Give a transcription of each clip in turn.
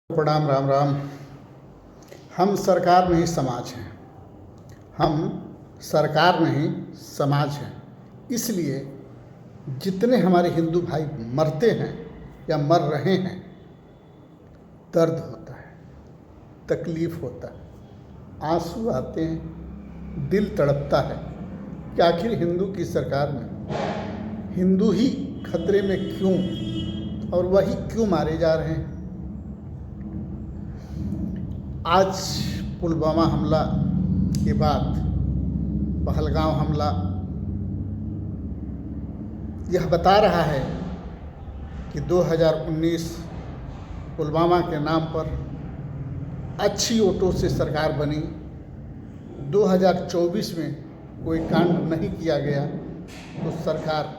प्रणाम। राम राम। हम सरकार नहीं समाज हैं। हम सरकार नहीं समाज हैं। इसलिए जितने हमारे हिंदू भाई मरते हैं या मर रहे हैं, दर्द होता है, तकलीफ़ होता है, आंसू आते हैं, दिल तड़पता है कि आखिर हिंदू की सरकार में हिंदू ही खतरे में क्यों, और वही क्यों मारे जा रहे हैं। आज पुलवामा हमला के बाद पहलगाम हमला यह बता रहा है कि 2019 पुलवामा के नाम पर अच्छी वोटों से सरकार बनी। 2024 में कोई कांड नहीं किया गया तो सरकार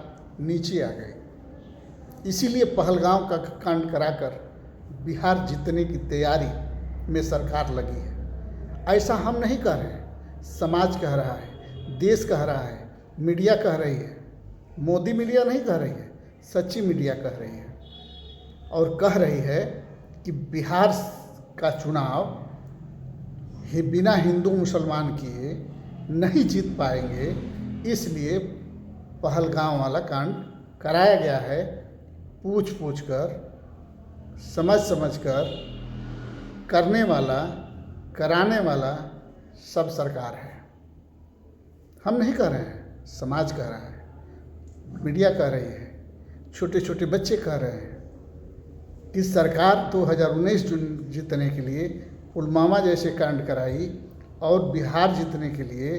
नीचे आ गई। इसीलिए पहलगाम का कांड कराकर बिहार जीतने की तैयारी में सरकार लगी है। ऐसा हम नहीं कह रहे हैं, समाज कह रहा है, देश कह रहा है, मीडिया कह रही है। मोदी मीडिया नहीं कह रही है, सच्ची मीडिया कह रही है, और कह रही है कि बिहार का चुनाव बिना हिंदू मुसलमान किए नहीं जीत पाएंगे। इसलिए पहलगाम वाला कांड कराया गया है। पूछ पूछ कर, समझ समझ कर करने वाला, कराने वाला सब सरकार है। हम नहीं कह रहे हैं, समाज कह रहा है, मीडिया कह रही है, छोटे छोटे बच्चे कह रहे हैं कि सरकार 2019 जीतने के लिए पुलवामा जैसे कांड कराई और बिहार जीतने के लिए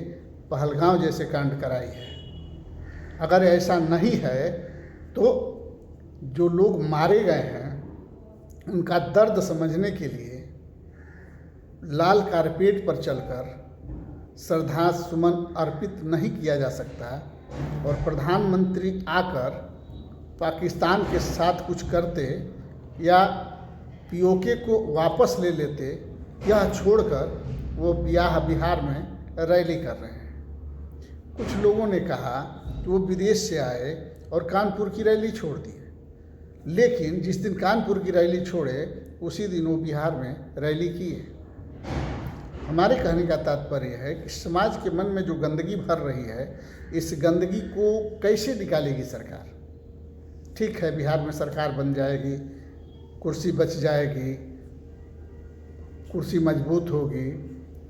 पहलगाम जैसे कांड कराई है। अगर ऐसा नहीं है तो जो लोग मारे गए हैं उनका दर्द समझने के लिए लाल कारपेट पर चलकर श्रद्धा सुमन अर्पित नहीं किया जा सकता, और प्रधानमंत्री आकर पाकिस्तान के साथ कुछ करते या पीओके को वापस ले लेते, यह छोड़कर वो बिहार में रैली कर रहे हैं। कुछ लोगों ने कहा कि वो विदेश से आए और कानपुर की रैली छोड़ दी, लेकिन जिस दिन कानपुर की रैली छोड़े उसी दिन वो बिहार में रैली किए। हमारे कहने का तात्पर्य है कि समाज के मन में जो गंदगी भर रही है, इस गंदगी को कैसे निकालेगी सरकार। ठीक है, बिहार में सरकार बन जाएगी, कुर्सी बच जाएगी, कुर्सी मजबूत होगी,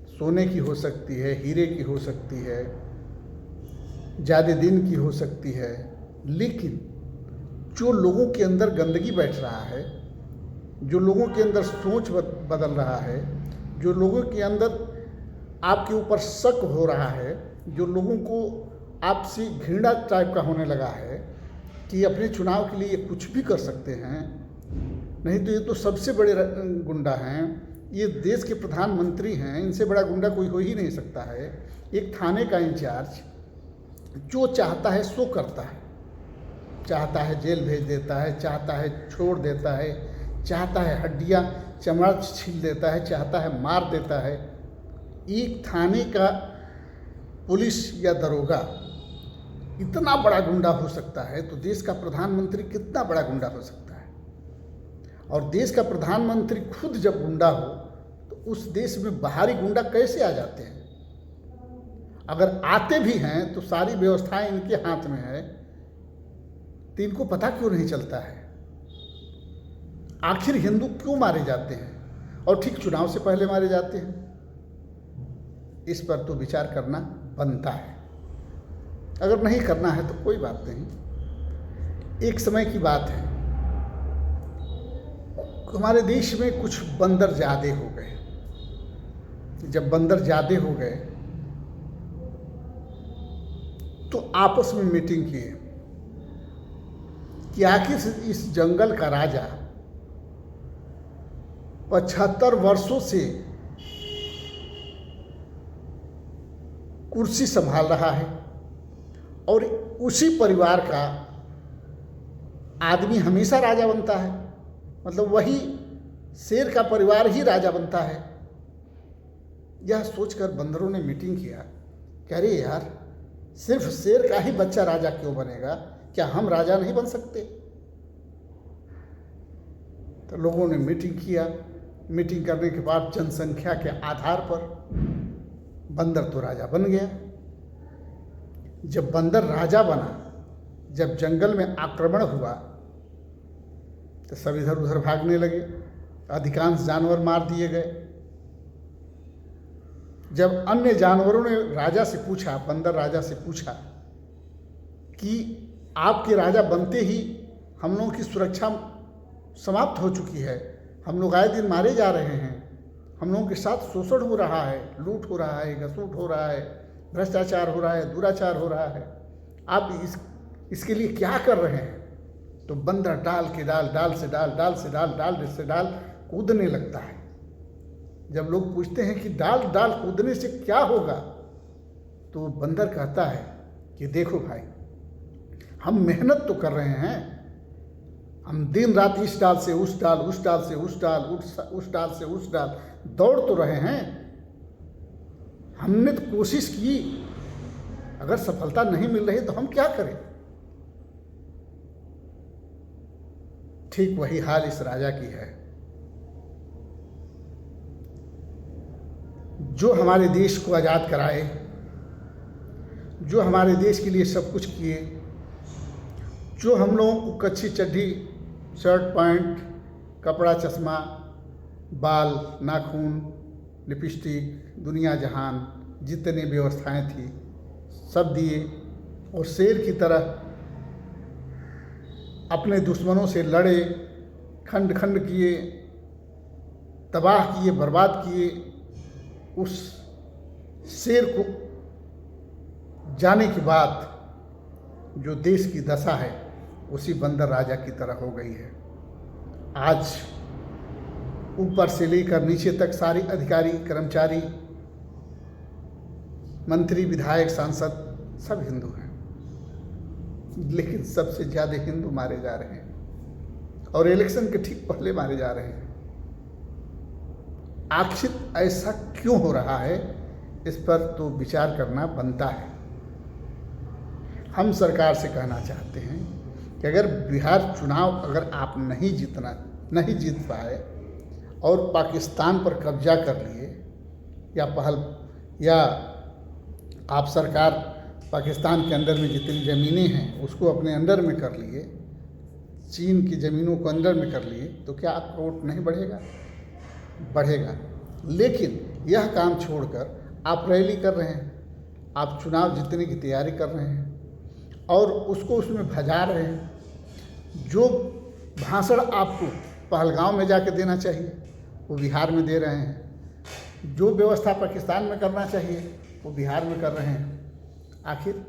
सोने की हो सकती है, हीरे की हो सकती है, ज़्यादा दिन की हो सकती है, लेकिन जो लोगों के अंदर गंदगी बैठ रहा है, जो लोगों के अंदर सोच बदल रहा है, जो लोगों के अंदर आपके ऊपर शक हो रहा है, जो लोगों को आपसे घृणा टाइप का होने लगा है कि अपने चुनाव के लिए ये कुछ भी कर सकते हैं, नहीं तो ये तो सबसे बड़े गुंडा हैं, ये देश के प्रधानमंत्री हैं, इनसे बड़ा गुंडा कोई हो ही नहीं सकता है। एक थाने का इंचार्ज जो चाहता है सो करता है, चाहता है जेल भेज देता है, चाहता है छोड़ देता है, चाहता है हड्डियाँ चमड़ा छील देता है, चाहता है मार देता है। एक थाने का पुलिस या दरोगा इतना बड़ा गुंडा हो सकता है, तो देश का प्रधानमंत्री कितना बड़ा गुंडा हो सकता है। और देश का प्रधानमंत्री खुद जब गुंडा हो तो उस देश में बाहरी गुंडा कैसे आ जाते हैं। अगर आते भी हैं तो सारी व्यवस्थाएं इनके हाथ में है, तो इनको पता क्यों नहीं चलता है आखिर हिंदू क्यों मारे जाते हैं, और ठीक चुनाव से पहले मारे जाते हैं। इस पर तो विचार करना बनता है। अगर नहीं करना है तो कोई बात नहीं। एक समय की बात है, हमारे देश में कुछ बंदर ज़्यादा हो गए। जब बंदर ज़्यादा हो गए तो आपस में मीटिंग किए कि आखिर इस जंगल का राजा 75 वर्षों से कुर्सी संभाल रहा है, और उसी परिवार का आदमी हमेशा राजा बनता है, मतलब वही शेर का परिवार ही राजा बनता है। यह सोचकर बंदरों ने मीटिंग किया कि अरे यार, सिर्फ शेर का ही बच्चा राजा क्यों बनेगा, क्या हम राजा नहीं बन सकते। तो लोगों ने मीटिंग किया मीटिंग करने के बाद जनसंख्या के आधार पर बंदर तो राजा बन गया। जब बंदर राजा बना, जब जंगल में आक्रमण हुआ तो सब इधर उधर भागने लगे, अधिकांश जानवर मार दिए गए। जब अन्य जानवरों ने राजा से पूछा, बंदर राजा से पूछा कि आपके राजा बनते ही हम लोगों की सुरक्षा समाप्त हो चुकी है, हम लोग आए दिन मारे जा रहे हैं, हम लोगों के साथ शोषण हो रहा है, लूट हो रहा है, घसूट हो रहा है, भ्रष्टाचार हो रहा है, दुराचार हो रहा है, आप इसके लिए क्या कर रहे हैं? तो बंदर डाल के डाल, डाल से डाल, डाल से डाल, डाल से डाल कूदने लगता है। जब लोग पूछते हैं कि डाल डाल कूदने से क्या होगा, तो बंदर कहता है कि देखो भाई, हम मेहनत तो कर रहे हैं, हम दिन रात इस डाल से उस डाल, उस डाल से उस डाल, उस डाल से उस डाल दौड़ तो रहे हैं, हमने तो कोशिश की, अगर सफलता नहीं मिल रही तो हम क्या करें? ठीक वही हाल इस राजा की है, जो हमारे देश को आज़ाद कराए, जो हमारे देश के लिए सब कुछ किए, जो हम लोगों को कच्छी चड्ढी, शर्ट पैंट, कपड़ा चश्मा, बाल नाखून, लिपस्टिक, दुनिया जहान जितनी व्यवस्थाएं थी सब दिए, और शेर की तरह अपने दुश्मनों से लड़े, खंड खंड किए, तबाह किए, बर्बाद किए। उस शेर को जाने के बाद जो देश की दशा है उसी बंदर राजा की तरह हो गई है। आज ऊपर से लेकर नीचे तक सारे अधिकारी, कर्मचारी, मंत्री, विधायक, सांसद सब हिंदू हैं, लेकिन सबसे ज़्यादा हिंदू मारे जा रहे हैं और इलेक्शन के ठीक पहले मारे जा रहे हैं। आखिर ऐसा क्यों हो रहा है, इस पर तो विचार करना बनता है। हम सरकार से कहना चाहते हैं कि अगर बिहार चुनाव अगर आप नहीं जीत पाए और पाकिस्तान पर कब्जा कर लिए, या आप सरकार पाकिस्तान के अंदर में जितनी ज़मीनें हैं उसको अपने अंडर में कर लिए, चीन की ज़मीनों को अंडर में कर लिए, तो क्या आपका वोट नहीं बढ़ेगा? बढ़ेगा। लेकिन यह काम छोड़कर आप रैली कर रहे हैं, आप चुनाव जीतने की तैयारी कर रहे हैं और उसको उसमें भजा रहे हैं। जो भाषण आपको पहलगांव में जाके देना चाहिए वो बिहार में दे रहे हैं, जो व्यवस्था पाकिस्तान में करना चाहिए वो बिहार में कर रहे हैं। आखिर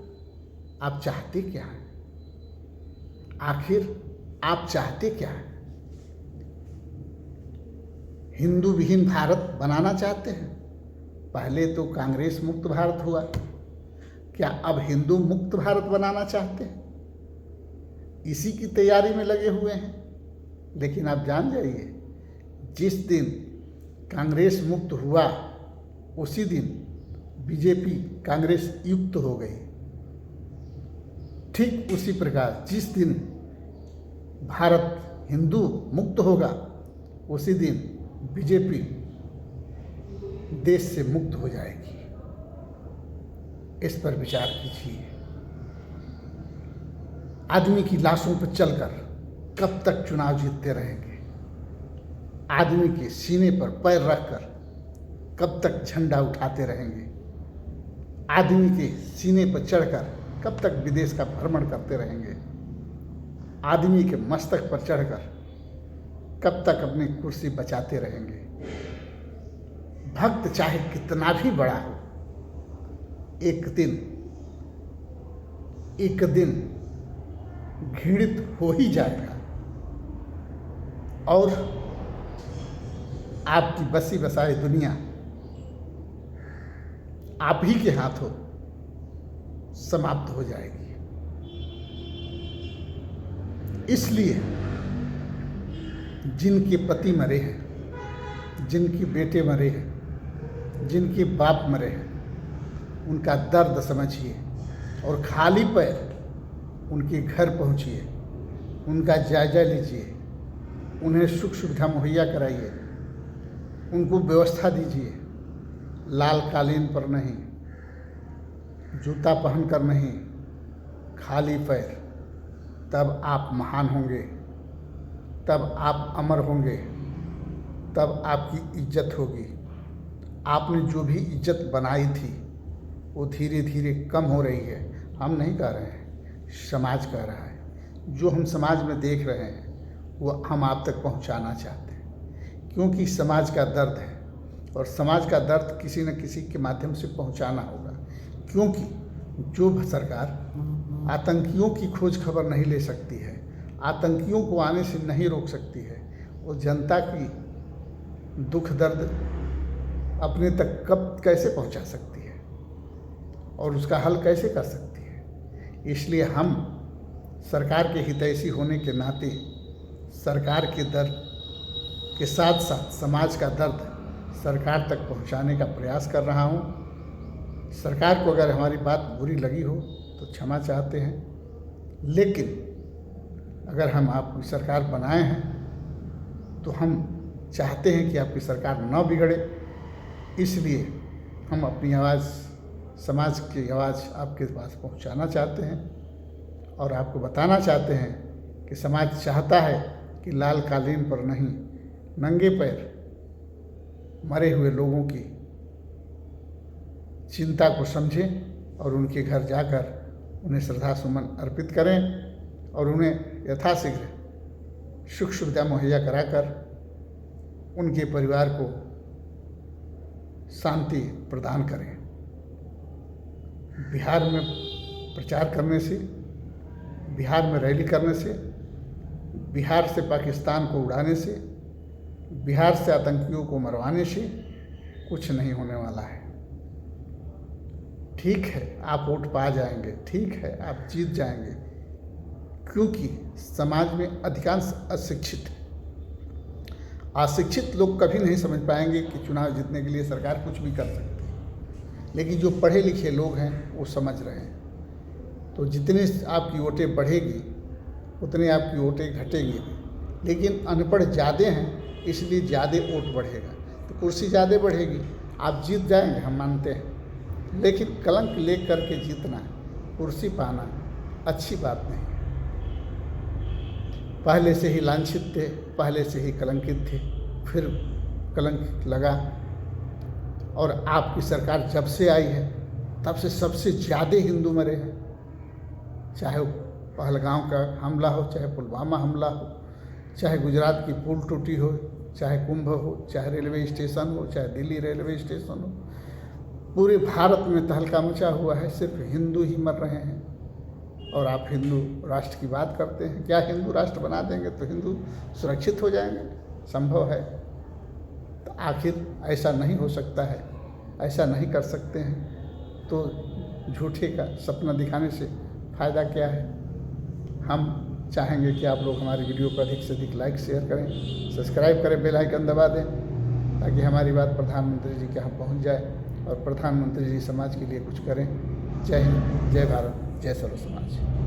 आप चाहते क्या हैं? आखिर आप चाहते क्या हैं? हिंदू विहीन भारत बनाना चाहते हैं? पहले तो कांग्रेस मुक्त भारत हुआ, क्या अब हिंदू मुक्त भारत बनाना चाहते हैं? इसी की तैयारी में लगे हुए हैं। लेकिन आप जान जाइए, जिस दिन कांग्रेस मुक्त हुआ उसी दिन बीजेपी कांग्रेस युक्त हो गई। ठीक उसी प्रकार जिस दिन भारत हिंदू मुक्त होगा उसी दिन बीजेपी देश से मुक्त हो जाएगी। इस पर विचार कीजिए। आदमी की लाशों पर चलकर कब तक चुनाव जीतते रहेंगे? आदमी के सीने पर पैर रखकर कब तक झंडा उठाते रहेंगे? आदमी के सीने पर चढ़कर कब तक विदेश का भ्रमण करते रहेंगे? आदमी के मस्तक पर चढ़कर कब तक अपनी कुर्सी बचाते रहेंगे? भक्त चाहे कितना भी बड़ा हो, एक दिन घृणित हो ही जाएगा और आपकी बसी बसाई दुनिया आप ही के हाथों समाप्त हो जाएगी। इसलिए जिनके पति मरे हैं, जिनके बेटे मरे हैं, जिनके बाप मरे हैं, उनका दर्द समझिए और खाली पैर उनके घर पहुंचिए, उनका जायजा लीजिए, उन्हें सुख सुविधा मुहैया कराइए उनको व्यवस्था दीजिए, लाल कालीन पर नहीं, जूता पहनकर नहीं, खाली पैर, तब आप महान होंगे, तब आप अमर होंगे, तब आपकी इज्जत होगी। आपने जो भी इज्जत बनाई थी वो धीरे धीरे कम हो रही है। हम नहीं कह रहे हैं, समाज कह रहा है। जो हम समाज में देख रहे हैं वो हम आप तक पहुंचाना चाहते हैं, क्योंकि समाज का दर्द है और समाज का दर्द किसी न किसी के माध्यम से पहुंचाना होगा। क्योंकि जो सरकार आतंकियों की खोज खबर नहीं ले सकती है, आतंकियों को आने से नहीं रोक सकती है, वो जनता की दुख दर्द अपने तक कब कैसे पहुंचा सकती है और उसका हल कैसे कर सकती है। इसलिए हम सरकार के हितैषी होने के नाते सरकार के दर्द के साथ साथ समाज का दर्द सरकार तक पहुंचाने का प्रयास कर रहा हूं। सरकार को अगर हमारी बात बुरी लगी हो तो क्षमा चाहते हैं, लेकिन अगर हम आपकी सरकार बनाए हैं तो हम चाहते हैं कि आपकी सरकार न बिगड़े। इसलिए हम अपनी आवाज़, समाज की आवाज़ आपके पास पहुंचाना चाहते हैं और आपको बताना चाहते हैं कि समाज चाहता है कि लाल कालीन पर नहीं, नंगे पैर मरे हुए लोगों की चिंता को समझें और उनके घर जाकर उन्हें श्रद्धा सुमन अर्पित करें और उन्हें यथाशीघ्र सुख सुविधा मुहैया कराकर उनके परिवार को शांति प्रदान करें। बिहार में प्रचार करने से, बिहार में रैली करने से, बिहार से पाकिस्तान को उड़ाने से, बिहार से आतंकियों को मरवाने से कुछ नहीं होने वाला है। ठीक है, आप वोट पा जाएंगे, ठीक है, आप जीत जाएंगे, क्योंकि समाज में अधिकांश अशिक्षित है। अशिक्षित लोग कभी नहीं समझ पाएंगे कि चुनाव जीतने के लिए सरकार कुछ भी कर सकती है, लेकिन जो पढ़े लिखे लोग हैं वो समझ रहे हैं। तो जितने आपकी वोटें बढ़ेगी उतने आपकी वोटें घटेंगी, लेकिन अनपढ़ ज़्यादा हैं इसलिए ज़्यादा वोट बढ़ेगा, तो कुर्सी ज़्यादा बढ़ेगी, आप जीत जाएंगे, हम मानते हैं। लेकिन कलंक ले करके जीतना, कुर्सी पाना अच्छी बात नहीं है। पहले से ही लांछित थे, पहले से ही कलंकित थे, फिर कलंक लगा। और आपकी सरकार जब से आई है तब से सबसे ज़्यादा हिंदू मरे हैं, चाहे पहलगाम का हमला हो, चाहे पुलवामा हमला हो, चाहे गुजरात की पुल टूटी हो, चाहे कुंभ हो, चाहे रेलवे स्टेशन हो, चाहे दिल्ली रेलवे स्टेशन हो। पूरे भारत में तहलका मचा हुआ है, सिर्फ हिंदू ही मर रहे हैं। और आप हिंदू राष्ट्र की बात करते हैं। क्या हिंदू राष्ट्र बना देंगे तो हिंदू सुरक्षित हो जाएंगे? संभव है? तो आखिर ऐसा नहीं हो सकता है, ऐसा नहीं कर सकते हैं, तो झूठे का सपना दिखाने से फ़ायदा क्या है। हम चाहेंगे कि आप लोग हमारी वीडियो को अधिक से अधिक लाइक शेयर करें, सब्सक्राइब करें, बेल आइकन दबा दें, ताकि हमारी बात प्रधानमंत्री जी के यहाँ पहुँच जाए और प्रधानमंत्री जी समाज के लिए कुछ करें। जय हिंद, जय भारत, जय सर्व समाज।